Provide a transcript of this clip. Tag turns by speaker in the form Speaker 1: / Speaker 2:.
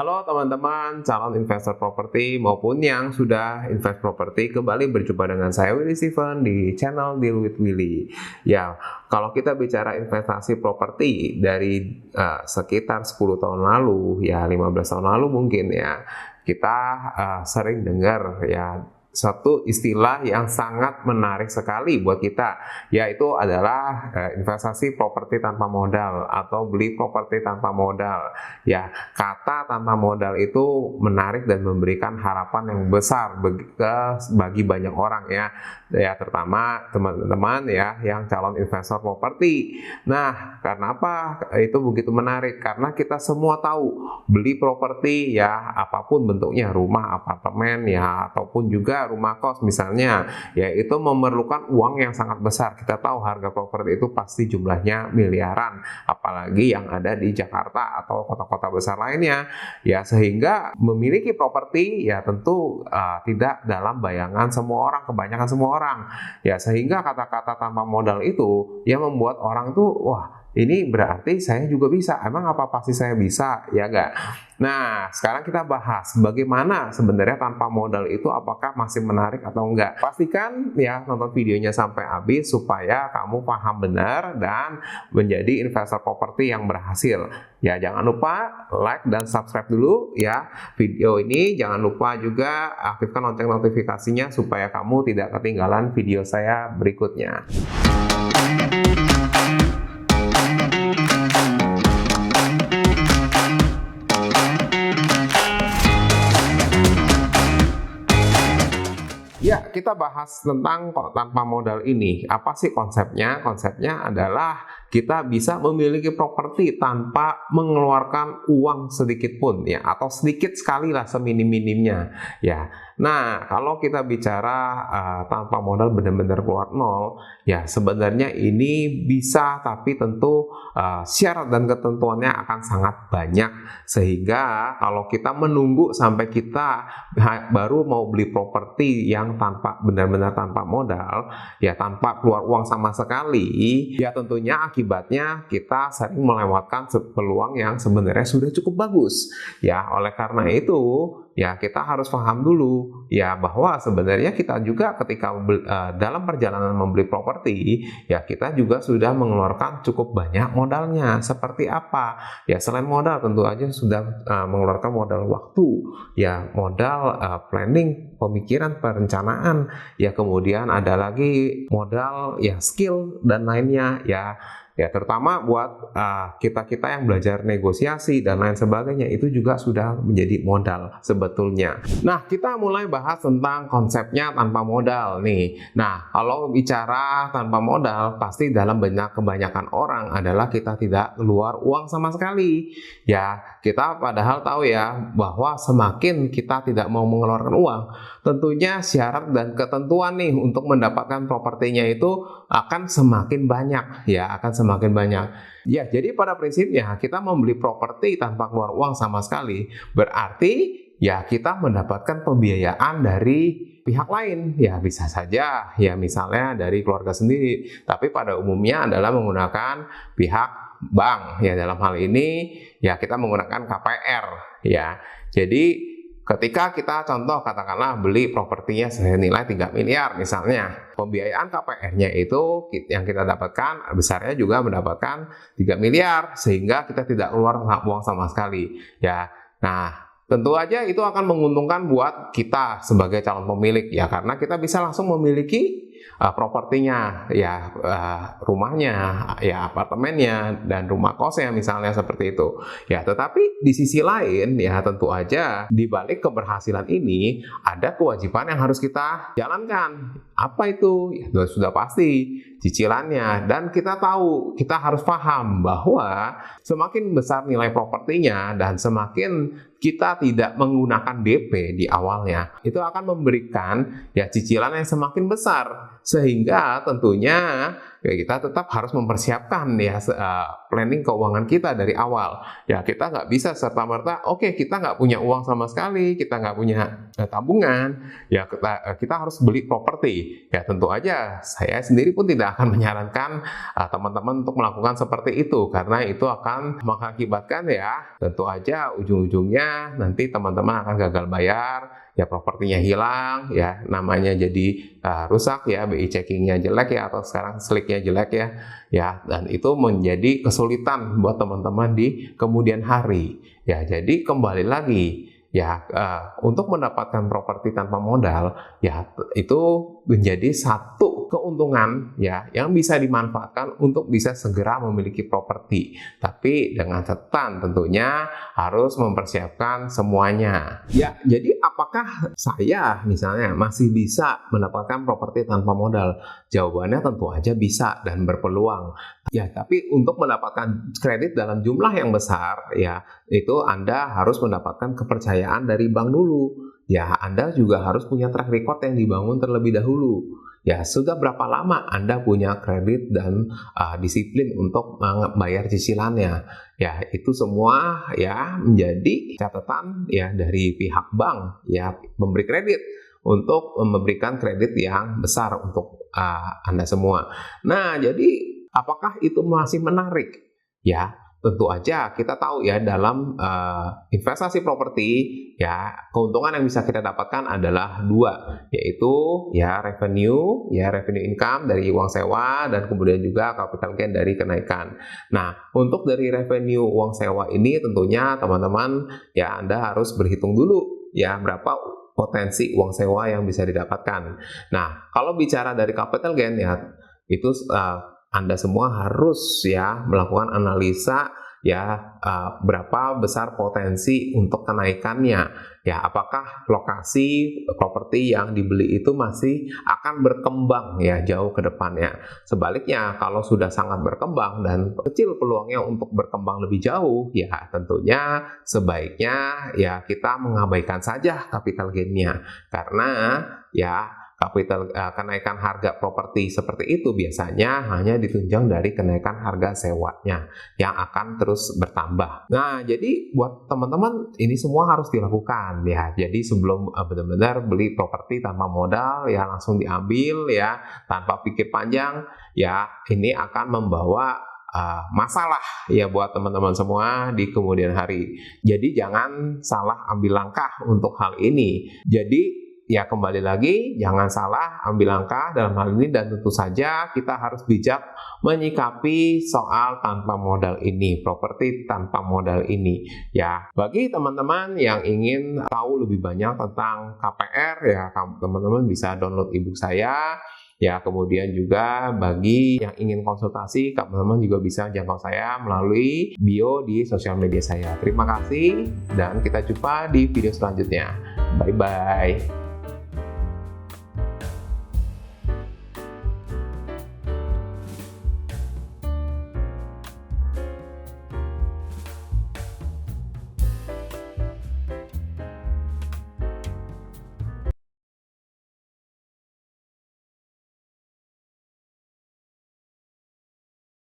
Speaker 1: Halo teman-teman, calon investor properti maupun yang sudah invest properti, kembali berjumpa dengan saya Willy Steven di channel Deal with Willy. Ya, kalau kita bicara investasi properti dari sekitar 10 tahun lalu, ya 15 tahun lalu mungkin ya, kita sering dengar ya satu istilah yang sangat menarik sekali buat kita, yaitu adalah investasi properti tanpa modal atau beli properti tanpa modal. Ya, kata tanpa modal itu menarik dan memberikan harapan yang besar bagi banyak orang ya. Ya, terutama teman-teman ya yang calon investor properti. Nah, karena apa itu begitu menarik? Karena kita semua tahu beli properti ya apapun bentuknya, rumah, apartemen ya ataupun juga rumah kos misalnya, ya itu memerlukan uang yang sangat besar. Kita tahu harga properti itu pasti jumlahnya miliaran, apalagi yang ada di Jakarta atau kota-kota besar lainnya. Ya, sehingga memiliki properti ya tentu tidak dalam bayangan semua orang, kebanyakan semua orang. Ya, sehingga kata-kata tanpa modal itu ya membuat orang itu wah, ini berarti saya juga bisa. Emang apa pasti saya bisa? Ya enggak? Nah, sekarang kita bahas bagaimana sebenarnya tanpa modal itu apakah masih menarik atau enggak. Pastikan ya nonton videonya sampai habis supaya kamu paham benar dan menjadi investor properti yang berhasil. Ya, jangan lupa like dan subscribe dulu ya video ini. Jangan lupa juga aktifkan lonceng notifikasinya supaya kamu tidak ketinggalan video saya berikutnya. Ya, kita bahas tentang tanpa modal ini. Apa sih konsepnya? Konsepnya adalah kita bisa memiliki properti tanpa mengeluarkan uang sedikit pun ya, atau sedikit sekali lah seminim-minimnya ya. Nah, kalau kita bicara tanpa modal benar-benar keluar nol, ya sebenarnya ini bisa, tapi tentu syarat dan ketentuannya akan sangat banyak, sehingga kalau kita menunggu sampai kita baru mau beli properti yang benar-benar tanpa modal, ya tanpa keluar uang sama sekali, ya tentunya akibatnya kita sering melewatkan peluang yang sebenarnya sudah cukup bagus. Ya, oleh karena itu ya kita harus paham dulu ya bahwa sebenarnya kita juga ketika dalam perjalanan membeli properti ya kita juga sudah mengeluarkan cukup banyak modalnya. Seperti apa? Ya selain modal tentu aja sudah mengeluarkan modal waktu, ya modal planning, pemikiran, perencanaan, ya kemudian ada lagi modal ya skill dan lainnya ya. Ya, terutama buat kita-kita yang belajar negosiasi dan lain sebagainya, itu juga sudah menjadi modal sebetulnya. Nah, kita mulai bahas tentang konsepnya tanpa modal nih. Nah, kalau bicara tanpa modal, pasti dalam kebanyakan orang adalah kita tidak keluar uang sama sekali. Ya, kita padahal tahu ya bahwa semakin kita tidak mau mengeluarkan uang, tentunya syarat dan ketentuan nih untuk mendapatkan propertinya itu akan semakin banyak ya, akan semakin banyak. Ya, jadi pada prinsipnya kita membeli properti tanpa keluar uang sama sekali berarti ya kita mendapatkan pembiayaan dari pihak lain. Ya, bisa saja ya misalnya dari keluarga sendiri, tapi pada umumnya adalah menggunakan pihak bank. Ya, dalam hal ini ya kita menggunakan KPR ya. Jadi ketika kita contoh katakanlah beli propertinya senilai 3 miliar misalnya, pembiayaan KPR-nya itu yang kita dapatkan besarnya juga mendapatkan 3 miliar sehingga kita tidak keluar uang sama sekali ya. Nah, tentu aja itu akan menguntungkan buat kita sebagai calon pemilik ya, karena kita bisa langsung memiliki propertinya ya, rumahnya ya, apartemennya dan rumah kosnya misalnya seperti itu ya. Tetapi di sisi lain ya tentu aja di balik keberhasilan ini ada kewajiban yang harus kita jalankan. Apa itu? Ya, sudah pasti cicilannya, dan kita tahu, kita harus paham bahwa semakin besar nilai propertinya dan semakin kita tidak menggunakan DP di awalnya, itu akan memberikan ya cicilan yang semakin besar, sehingga tentunya ya kita tetap harus mempersiapkan ya planning keuangan kita dari awal. Ya kita nggak bisa serta-merta, oke kita nggak punya uang sama sekali, kita nggak punya tabungan, ya kita harus beli properti. Ya tentu aja saya sendiri pun tidak akan menyarankan teman-teman untuk melakukan seperti itu, karena itu akan mengakibatkan ya tentu aja ujung-ujungnya nanti teman-teman akan gagal bayar, ya propertinya hilang, ya namanya jadi rusak, ya BI checkingnya jelek ya, atau sekarang slicknya jelek ya, dan itu menjadi kesulitan buat teman-teman di kemudian hari. Ya jadi kembali lagi ya, untuk mendapatkan properti tanpa modal ya itu menjadi satu keuntungan ya yang bisa dimanfaatkan untuk bisa segera memiliki properti, tapi dengan catatan tentunya harus mempersiapkan semuanya. Ya jadi apakah saya misalnya masih bisa mendapatkan properti tanpa modal? Jawabannya tentu aja bisa dan berpeluang ya, tapi untuk mendapatkan kredit dalam jumlah yang besar ya itu Anda harus mendapatkan kepercayaan dari bank dulu. Ya, Anda juga harus punya track record yang dibangun terlebih dahulu. Ya, sudah berapa lama Anda punya kredit dan disiplin untuk membayar cicilannya. Ya, itu semua ya menjadi catatan ya dari pihak bank ya memberi kredit untuk memberikan kredit yang besar untuk Anda semua. Nah, jadi apakah itu masih menarik? Ya, tentu aja kita tahu ya dalam investasi properti ya keuntungan yang bisa kita dapatkan adalah dua, yaitu ya revenue income dari uang sewa dan kemudian juga capital gain dari kenaikan. Nah, untuk dari revenue uang sewa ini tentunya teman-teman ya Anda harus berhitung dulu ya berapa potensi uang sewa yang bisa didapatkan. Nah, kalau bicara dari capital gain ya itu Anda semua harus ya melakukan analisa ya berapa besar potensi untuk kenaikannya. Ya, apakah lokasi properti yang dibeli itu masih akan berkembang ya jauh ke depannya. Sebaliknya, kalau sudah sangat berkembang dan kecil peluangnya untuk berkembang lebih jauh, ya tentunya sebaiknya ya kita mengabaikan saja capital gain-nya. Karena ya kenaikan harga properti seperti itu biasanya hanya ditunjang dari kenaikan harga sewanya yang akan terus bertambah. Nah, jadi buat teman-teman ini semua harus dilakukan ya. Jadi sebelum benar-benar beli properti tanpa modal ya langsung diambil ya tanpa pikir panjang ya, ini akan membawa masalah ya buat teman-teman semua di kemudian hari. Jadi jangan salah ambil langkah untuk hal ini. Jadi ya kembali lagi, jangan salah ambil langkah dalam hal ini, dan tentu saja kita harus bijak menyikapi soal tanpa modal ini, properti tanpa modal ini. Ya, bagi teman-teman yang ingin tahu lebih banyak tentang KPR ya, teman-teman bisa download ebook saya. Ya, kemudian juga bagi yang ingin konsultasi, teman-teman juga bisa jangkau saya melalui bio di sosial media saya. Terima kasih dan kita jumpa di video selanjutnya. Bye-bye.